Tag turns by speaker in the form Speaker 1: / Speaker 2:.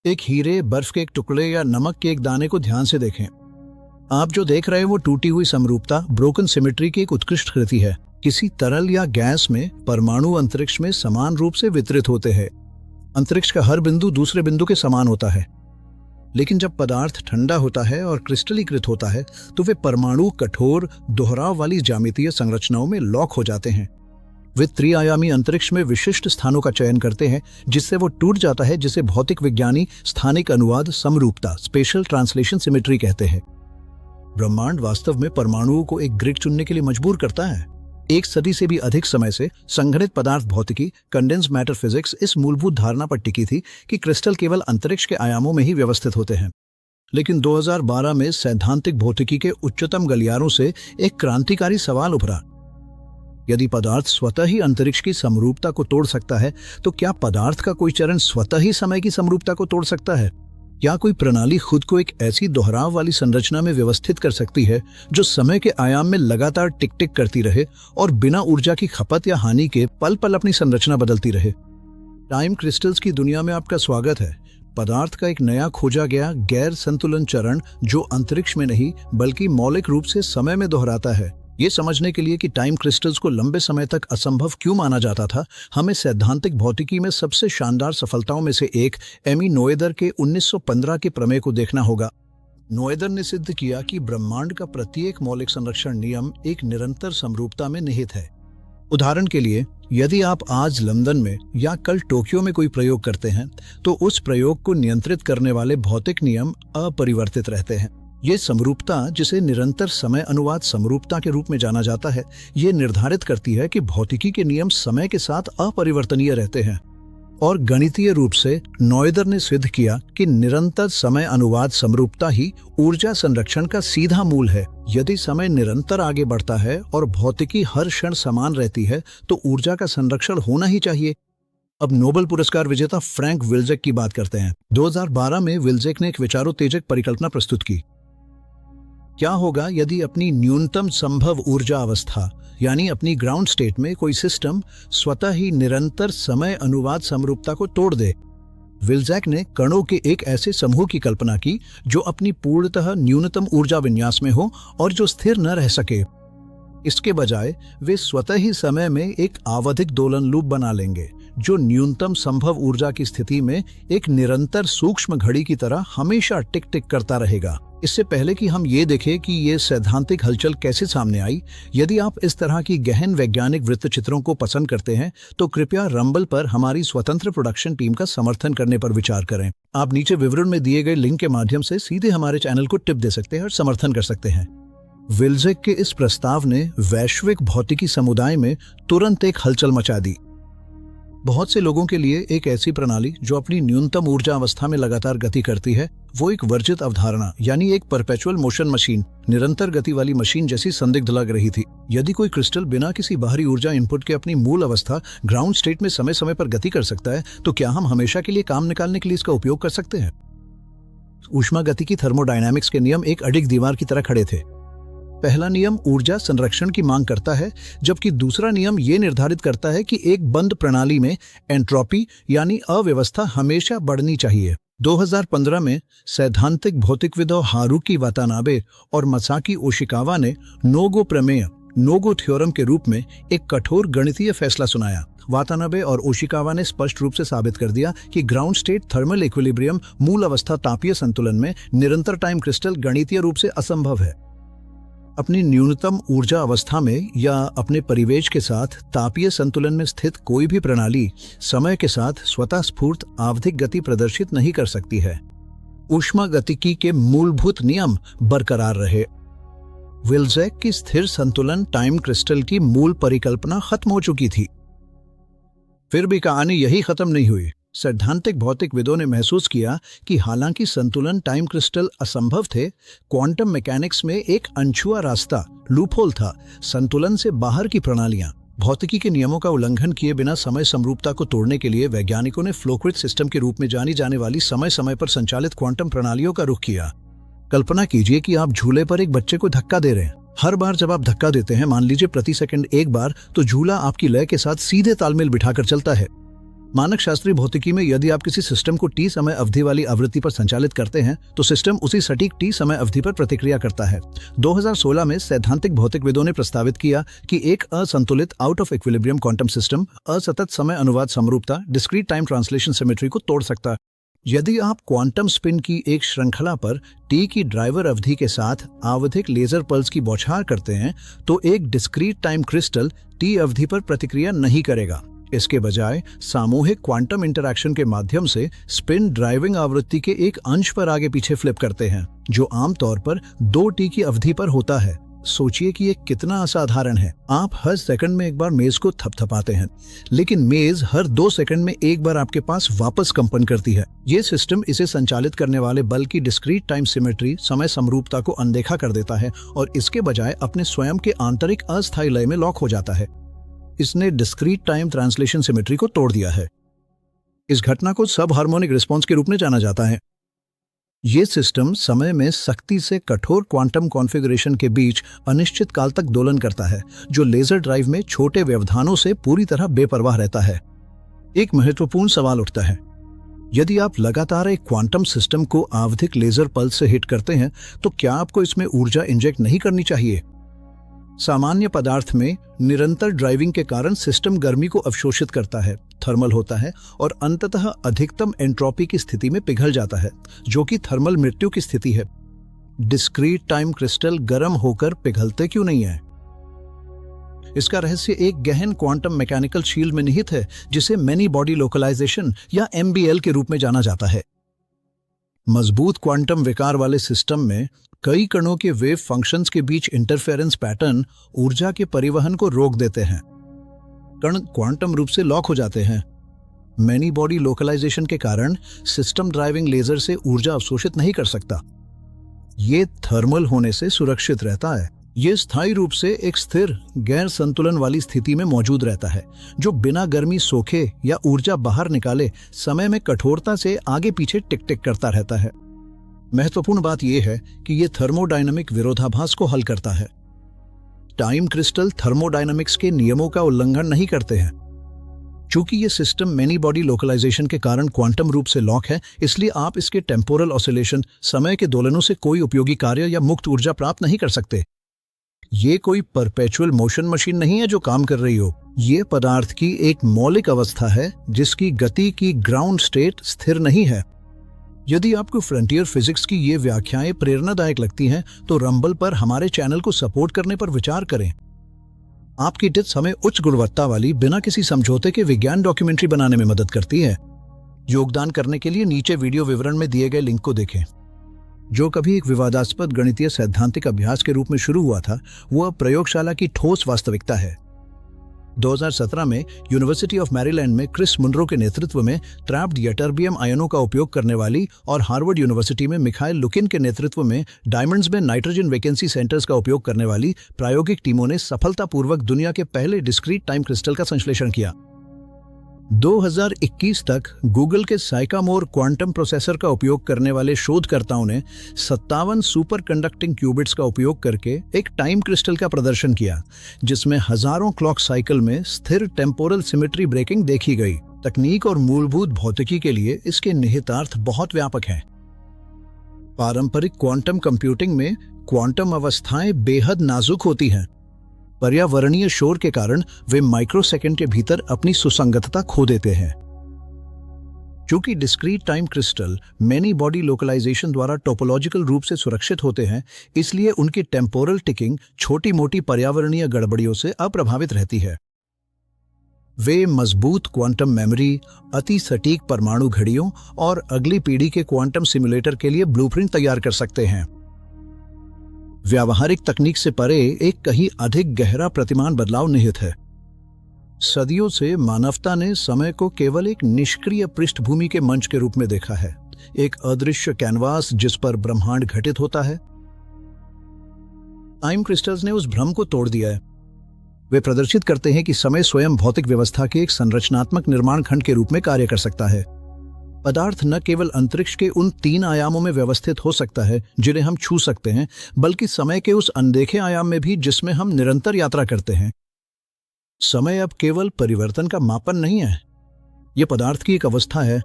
Speaker 1: एक हीरे, बर्फ के एक टुकड़े या नमक के एक दाने को ध्यान से देखें। आप जो देख रहे हैं वो टूटी हुई समरूपता, ब्रोकन सिमेट्री की एक उत्कृष्ट कृति है। किसी तरल या गैस में परमाणु अंतरिक्ष में समान रूप से वितरित होते हैं। अंतरिक्ष का हर बिंदु दूसरे बिंदु के समान होता है, लेकिन जब पदार्थ ठंडा होता है और क्रिस्टलीकृत होता है तो वे परमाणु कठोर दोहराव वाली ज्यामितीय संरचनाओं में लॉक हो जाते हैं। वे त्रिआयामी अंतरिक्ष में विशिष्ट स्थानों का चयन करते हैं जिससे वो टूट जाता है, जिसे भौतिक विज्ञानी स्थानिक अनुवाद समरूपता स्पेशल ट्रांसलेशन सिमेट्री कहते हैं। ब्रह्मांड वास्तव में परमाणुओं को एक ग्रिड चुनने के लिए मजबूर करता है। एक सदी से भी अधिक समय से संघनित पदार्थ भौतिकी कंडेंस मैटर फिजिक्स इस मूलभूत धारणा पर टिकी थी कि क्रिस्टल केवल अंतरिक्ष के आयामों में ही व्यवस्थित होते हैं। लेकिन 2012 में सैद्धांतिक भौतिकी के उच्चतम गलियारों से एक क्रांतिकारी सवाल उभरा। यदि पदार्थ स्वतः ही अंतरिक्ष की समरूपता को तोड़ सकता है तो क्या पदार्थ का कोई चरण स्वतः ही समय की समरूपता को तोड़ सकता है? या कोई प्रणाली खुद को एक ऐसी दोहराव वाली संरचना में व्यवस्थित कर सकती है जो समय के आयाम में लगातार टिक टिक करती रहे और बिना ऊर्जा की खपत या हानि के पल पल अपनी संरचना बदलती रहे? टाइम क्रिस्टल्स की दुनिया में आपका स्वागत है। पदार्थ का एक नया खोजा गया गैर संतुलन चरण जो अंतरिक्ष में नहीं बल्कि मौलिक रूप से समय में दोहराता है। ये समझने के लिए कि टाइम क्रिस्टल्स को लंबे समय तक असंभव क्यों माना जाता था, हमें सैद्धांतिक भौतिकी में सबसे शानदार सफलताओं में से एक एमी नोएदर के 1915 के प्रमेय को देखना होगा। नोएदर ने सिद्ध किया कि ब्रह्मांड का प्रत्येक मौलिक संरक्षण नियम एक निरंतर समरूपता में निहित है। उदाहरण के लिए, यदि आप आज लंदन में या कल टोक्यो में कोई प्रयोग करते हैं तो उस प्रयोग को नियंत्रित करने वाले भौतिक नियम अपरिवर्तित रहते हैं। ये समरूपता, जिसे निरंतर समय अनुवाद समरूपता के रूप में जाना जाता है, ये निर्धारित करती है कि भौतिकी के नियम समय के साथ अपरिवर्तनीय रहते हैं। और गणितीय रूप से नोएदर ने सिद्ध किया कि निरंतर समय अनुवाद समरूपता ही ऊर्जा संरक्षण का सीधा मूल है। यदि समय निरंतर आगे बढ़ता है और भौतिकी हर क्षण समान रहती है तो ऊर्जा का संरक्षण होना ही चाहिए। अब नोबेल पुरस्कार विजेता फ्रैंक विल्जेक की बात करते हैं। 2012 में विल्जेक ने एक विचारोत्तेजक परिकल्पना प्रस्तुत की। क्या होगा यदि अपनी न्यूनतम संभव ऊर्जा अवस्था यानी अपनी ग्राउंड स्टेट में कोई सिस्टम स्वतः ही निरंतर समय अनुवाद समरूपता को तोड़ दे? विल्जेक ने कणों के एक ऐसे समूह की कल्पना की जो अपनी पूर्णतः न्यूनतम ऊर्जा विन्यास में हो और जो स्थिर न रह सके। इसके बजाय वे स्वतः ही समय में एक आवधिक दोलन लूप बना लेंगे जो न्यूनतम संभव ऊर्जा की स्थिति में एक निरंतर सूक्ष्म घड़ी की तरह हमेशा टिक टिक करता रहेगा। इससे पहले कि हम ये देखें कि ये सैद्धांतिक हलचल कैसे सामने आई, यदि आप इस तरह की गहन वैज्ञानिक वृत्तचित्रों को पसंद करते हैं तो कृपया रंबल पर हमारी स्वतंत्र प्रोडक्शन टीम का समर्थन करने पर विचार करें। आप नीचे विवरण में दिए गए लिंक के माध्यम से सीधे हमारे चैनल को टिप दे सकते हैं और समर्थन कर सकते हैं। विल्जेक के इस प्रस्ताव ने वैश्विक भौतिकी समुदाय में तुरंत एक हलचल मचा दी। बहुत से लोगों के लिए एक ऐसी प्रणाली जो अपनी न्यूनतम ऊर्जा अवस्था में लगातार गति करती है, वो एक वर्जित अवधारणा यानी एक परपेचुअल मोशन मशीन, निरंतर गति वाली मशीन जैसी संदिग्ध लग रही थी। यदि कोई क्रिस्टल बिना किसी बाहरी ऊर्जा इनपुट के अपनी मूल अवस्था ग्राउंड स्टेट में समय समय पर गति कर सकता है तो क्या हम हमेशा के लिए काम निकालने के लिए इसका उपयोग कर सकते हैं? ऊष्मागतिकी थर्मोडायनामिक्स के नियम एक अडिग दीवार की तरह खड़े थे। पहला नियम ऊर्जा संरक्षण की मांग करता है, जबकि दूसरा नियम ये निर्धारित करता है कि एक बंद प्रणाली में एंट्रोपी यानी अव्यवस्था हमेशा बढ़नी चाहिए। 2015 में सैद्धांतिक भौतिकविदों हारुकी वातानाबे और मसाकी ओशिकावा ने नोगो प्रमेय नोगो थ्योरम के रूप में एक कठोर गणितीय फैसला सुनाया। वातानाबे और ओशिकावा ने स्पष्ट रूप से साबित कर दिया कि ग्राउंड स्टेट थर्मल इक्विलिब्रियम मूल अवस्था तापीय संतुलन में निरंतर टाइम क्रिस्टल गणितीय रूप से असंभव है। अपनी न्यूनतम ऊर्जा अवस्था में या अपने परिवेश के साथ तापीय संतुलन में स्थित कोई भी प्रणाली समय के साथ स्वतः स्फूर्त आवधिक गति प्रदर्शित नहीं कर सकती है। ऊष्मागतिकी के मूलभूत नियम बरकरार रहे। विल्जेक की स्थिर संतुलन टाइम क्रिस्टल की मूल परिकल्पना खत्म हो चुकी थी। फिर भी कहानी यही खत्म नहीं हुई। सैद्धांतिक भौतिकविदों ने महसूस किया कि हालांकि संतुलन टाइम क्रिस्टल असंभव थे, क्वांटम मैकेनिक्स में एक अनछुआ रास्ता लूपहोल था। संतुलन से बाहर की प्रणालियां भौतिकी के नियमों का उल्लंघन किए बिना समय समरूपता को तोड़ने के लिए वैज्ञानिकों ने फ्लोक्विट सिस्टम के रूप में जानी जाने वाली समय समय पर संचालित क्वांटम प्रणालियों का रुख किया। कल्पना कीजिए कि आप झूले पर एक बच्चे को धक्का दे रहे हैं। हर बार जब आप धक्का देते हैं, मान लीजिए प्रति सेकंड एक बार, तो झूला आपकी लय के साथ सीधे तालमेल बिठाकर चलता है। मानक शास्त्रीय भौतिकी में यदि आप किसी सिस्टम को टी समय अवधि वाली आवृत्ति पर संचालित करते हैं तो सिस्टम उसी सटीक टी समय अवधि पर प्रतिक्रिया करता है। 2016 में सैद्धांतिक भौतिकविदों ने प्रस्तावित किया कि एक असंतुलित out of equilibrium quantum system असतत समय अनुवाद समरूपता डिस्क्रीट टाइम ट्रांसलेशन सिमेट्री को तोड़ सकता है। यदि आप क्वांटम स्पिन की एक श्रृंखला पर टी की ड्राइवर अवधि के साथ आवधिक लेजर पल्स की बौछार करते हैं तो एक डिस्क्रीट टाइम क्रिस्टल टी अवधि पर प्रतिक्रिया नहीं करेगा। इसके बजाय सामूहिक क्वांटम इंटरैक्शन के माध्यम से स्पिन ड्राइविंग आवृत्ति के एक अंश पर आगे पीछे फ्लिप करते हैं, जो आमतौर पर 2t की अवधि पर होता है। सोचिए कि ये कितना असाधारण है। आप हर सेकंड में एक बार मेज को थपथपाते हैं, लेकिन मेज हर 2 सेकंड में एक बार आपके पास वापस कंपन करती है। ये सिस्टम इसे संचालित करने वाले बल की डिस्क्रीट टाइम सिमेट्री समय समरूपता को अनदेखा कर देता है और इसके बजाय अपने स्वयं के आंतरिक अस्थायी लय में लॉक हो जाता है। इसने डिस्क्रीट टाइम ट्रांसलेशन सिमेट्री को तोड़ दिया है। इस घटना को सब हार्मोनिक रिस्पॉन्स के रूप में जाना जाता है। ये सिस्टम समय में सख्ती से कठोर क्वांटम कॉन्फ़िगरेशन के बीच अनिश्चित काल तक दोलन करता है, जो लेजर ड्राइव में छोटे व्यवधानों से पूरी तरह बेपरवाह रहता है। एक महत्वपूर्ण सवाल उठता है, यदि आप लगातार एक क्वांटम सिस्टम को आवधिक लेजर पल्स से हिट करते हैं तो क्या आपको इसमें ऊर्जा इंजेक्ट नहीं करनी चाहिए? सामान्य पदार्थ में निरंतर ड्राइविंग के कारण सिस्टम गर्मी को अवशोषित करता है, थर्मल होता है और अंततः अधिकतम एंट्रोपी की स्थिति में पिघल जाता है, जो कि थर्मल मृत्यु की स्थिति है। डिस्क्रीट टाइम क्रिस्टल गर्म होकर पिघलते क्यों नहीं है? इसका रहस्य एक गहन क्वांटम मैकेनिकल शील्ड में निहित है, जिसे मैनी बॉडी लोकलाइजेशन या MBL के रूप में जाना जाता है। मजबूत क्वांटम विकार वाले सिस्टम में कई कणों के वेव फंक्शंस के बीच इंटरफेरेंस पैटर्न ऊर्जा के परिवहन को रोक देते हैं। कण क्वांटम रूप से लॉक हो जाते हैं। मैनी बॉडी लोकलाइजेशन के कारण सिस्टम ड्राइविंग लेजर से ऊर्जा अवशोषित नहीं कर सकता। ये थर्मल होने से सुरक्षित रहता है। ये स्थायी रूप से एक स्थिर गैर संतुलन वाली स्थिति में मौजूद रहता है, जो बिना गर्मी सोखे या ऊर्जा बाहर निकाले समय में कठोरता से आगे पीछे टिक टिक करता रहता है। महत्वपूर्ण बात यह है कि यह थर्मोडायनामिक विरोधाभास को हल करता है। टाइम क्रिस्टल थर्मोडायनामिक्स के नियमों का उल्लंघन नहीं करते हैं। चूंकि ये सिस्टम मैनी बॉडी लोकलाइजेशन के कारण क्वांटम रूप से लॉक है, इसलिए आप इसके टेम्पोरल ऑसिलेशन समय के दोलनों से कोई उपयोगी कार्य या मुक्त ऊर्जा प्राप्त नहीं कर सकते। ये कोई परपेचुअल मोशन मशीन नहीं है जो काम कर रही हो। ये पदार्थ की एक मौलिक अवस्था है जिसकी गति की ग्राउंड स्टेट स्थिर नहीं है। यदि आपको फ्रंटियर फिजिक्स की ये व्याख्याएं प्रेरणादायक लगती हैं तो रंबल पर हमारे चैनल को सपोर्ट करने पर विचार करें। आपकी टिप्स हमें उच्च गुणवत्ता वाली बिना किसी समझौते के विज्ञान डॉक्यूमेंट्री बनाने में मदद करती है। योगदान करने के लिए नीचे वीडियो विवरण में दिए गए लिंक को देखें। जो कभी एक विवादास्पद गणितीय सैद्धांतिक अभ्यास के रूप में शुरू हुआ था, वो अब प्रयोगशाला की ठोस वास्तविकता है। 2017 में यूनिवर्सिटी ऑफ मैरीलैंड में क्रिस मुनरो के नेतृत्व में ट्रैप्ड यटरबियम आयनों का उपयोग करने वाली और हार्वर्ड यूनिवर्सिटी में मिखाइल लुकिन के नेतृत्व में डायमंड्स में नाइट्रोजन वैकेंसी सेंटर्स का उपयोग करने वाली प्रायोगिक टीमों ने सफलतापूर्वक दुनिया के पहले डिस्क्रीट टाइम क्रिस्टल का संश्लेषण किया। 2021 तक गूगल के साइकामोर क्वांटम प्रोसेसर का उपयोग करने वाले शोधकर्ताओं ने 57 सुपर कंडक्टिंग क्यूबिट्स का उपयोग करके एक टाइम क्रिस्टल का प्रदर्शन किया, जिसमें हजारों क्लॉक साइकिल में स्थिर टेम्पोरल सिमेट्री ब्रेकिंग देखी गई। तकनीक और मूलभूत भौतिकी के लिए इसके निहितार्थ बहुत व्यापक हैं। पारंपरिक क्वांटम कंप्यूटिंग में क्वांटम अवस्थाएं बेहद नाजुक होती हैं। पर्यावरणीय शोर के कारण वे माइक्रोसेकंड के भीतर अपनी सुसंगतता खो देते हैं। चूंकि discrete time crystal many body localization द्वारा टोपोलॉजिकल रूप से सुरक्षित होते हैं, इसलिए उनकी टेम्पोरल टिकिंग छोटी मोटी पर्यावरणीय गड़बड़ियों से अप्रभावित रहती है। वे मजबूत क्वांटम मेमोरी, अति सटीक परमाणु घड़ियों और अगली पीढ़ी के क्वांटम सिमुलेटर के लिए ब्लूप्रिंट तैयार कर सकते हैं। व्यावहारिक तकनीक से परे एक कहीं अधिक गहरा प्रतिमान बदलाव निहित है। सदियों से मानवता ने समय को केवल एक निष्क्रिय पृष्ठभूमि के मंच के रूप में देखा है, एक अदृश्य कैनवास जिस पर ब्रह्मांड घटित होता है। टाइम क्रिस्टल्स ने उस भ्रम को तोड़ दिया है। वे प्रदर्शित करते हैं कि समय स्वयं भौतिक व्यवस्था के एक संरचनात्मक निर्माण खंड के रूप में कार्य कर सकता है। पदार्थ न केवल अंतरिक्ष के उन 3 आयामों में व्यवस्थित हो सकता है जिन्हें हम छू सकते हैं, बल्कि समय के उस अनदेखे आयाम में भी जिसमें हम निरंतर यात्रा करते हैं। समय अब केवल परिवर्तन का मापन नहीं है, ये पदार्थ की एक अवस्था है